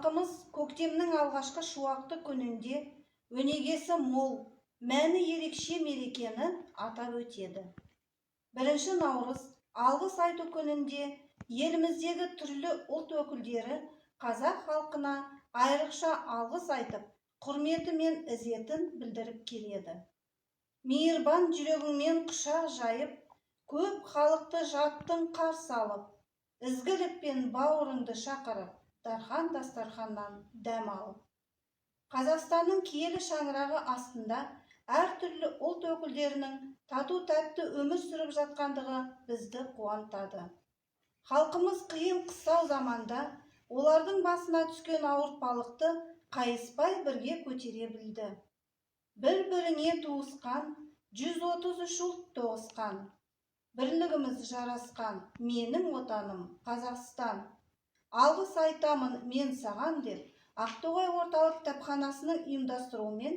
Халқымыз көктемнің алғашқы шуақты күнінде өнегесі мол, мәні ерекше мерекені атап өтеді. 1 наурыз алғыс айту күнінде еліміздегі түрлі ұлт өкілдері қазақ халқына айрықша алғыс айтып, құрметі мен ізетін білдіріп келеді. Мейірбан жүрегіңмен құшақ жайып, көп халықты жаттың қарсы алып, ізгілікпен бауырыңды шақырып, дархан дастарханнан дәм алып. Қазақстанның киелі шаңырағы астында әртүрлі ұлт өкілдерінің тату-тәтті өмір сүріп жатқандығы бізді қуантады. Халқымыз қиын қыстау заманда олардың басына түскен ауыртпалықты қайыспай бірге көтере білді. Бір-біріне туысқан 133 ұлт тоғысқан. Бірлігіміз жарасқан, менің отаным Қазақстан. Алғыс айтамын мен саған деп, Ақтоғай орталық кітапханасының ұйымдастыруымен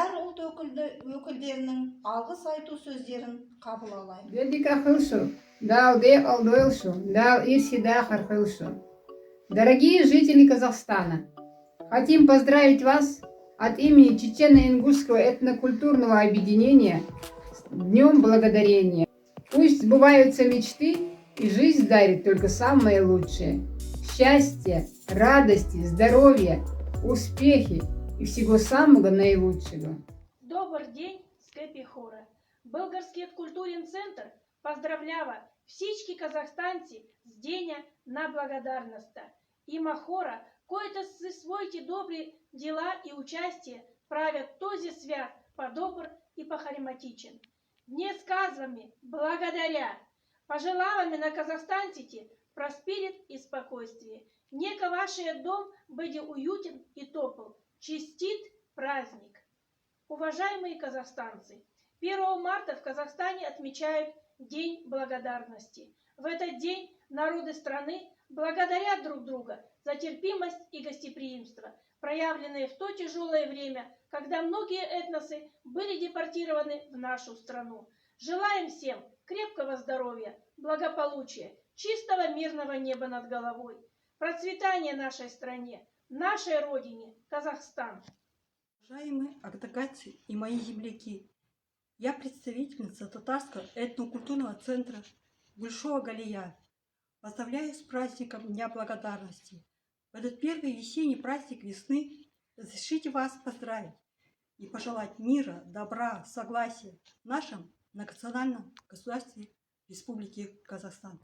әр ұлт өкілдерінің алғыс айту сөздерін қабыл алайық. Бедика хылшу, дауде алдойлшу, дау ирсида хархылшу. Дорогие жители Казахстана, хотим поздравить вас от имени Чечено-Ингушского этнокультурного объединения с Днем Благодарения. Пусть сбываются мечты и жизнь дарит только самое лучшее. Счастья, радости, здоровья, успехи и всего самого наилучшего. Добрый день, скъпи хора. Българският културен център поздравлява всички казахстанци с деня на благодарността. Има хора, които със своите добри дела и участие правят този свят по-добър и по-харизматичен. Днес казваме благодаря. Пожелаваме на казахстанците просперит и спокойствие. Нека вашият дом бъде уютен и топъл. Честит праздник! Уважаемые казахстанцы, 1 марта в Казахстане отмечают День благодарности. В этот день народы страны благодарят друг друга за терпимость и гостеприимство, проявленные в то тяжелое время, когда многие этносы были депортированы в нашу страну. Желаем всем крепкого здоровья, благополучия, чистого мирного неба над головой, процветания нашей стране, нашей родине, Казахстан. Уважаемые агдагатцы и мои земляки, я представительница Татарского этнокультурного центра Гульшова Галия. Поздравляю с праздником Дня Благодарности. В этот первый весенний праздник весны разрешите вас поздравить и пожелать мира, добра, согласия в нашем многонациональном государстве Республики Казахстан.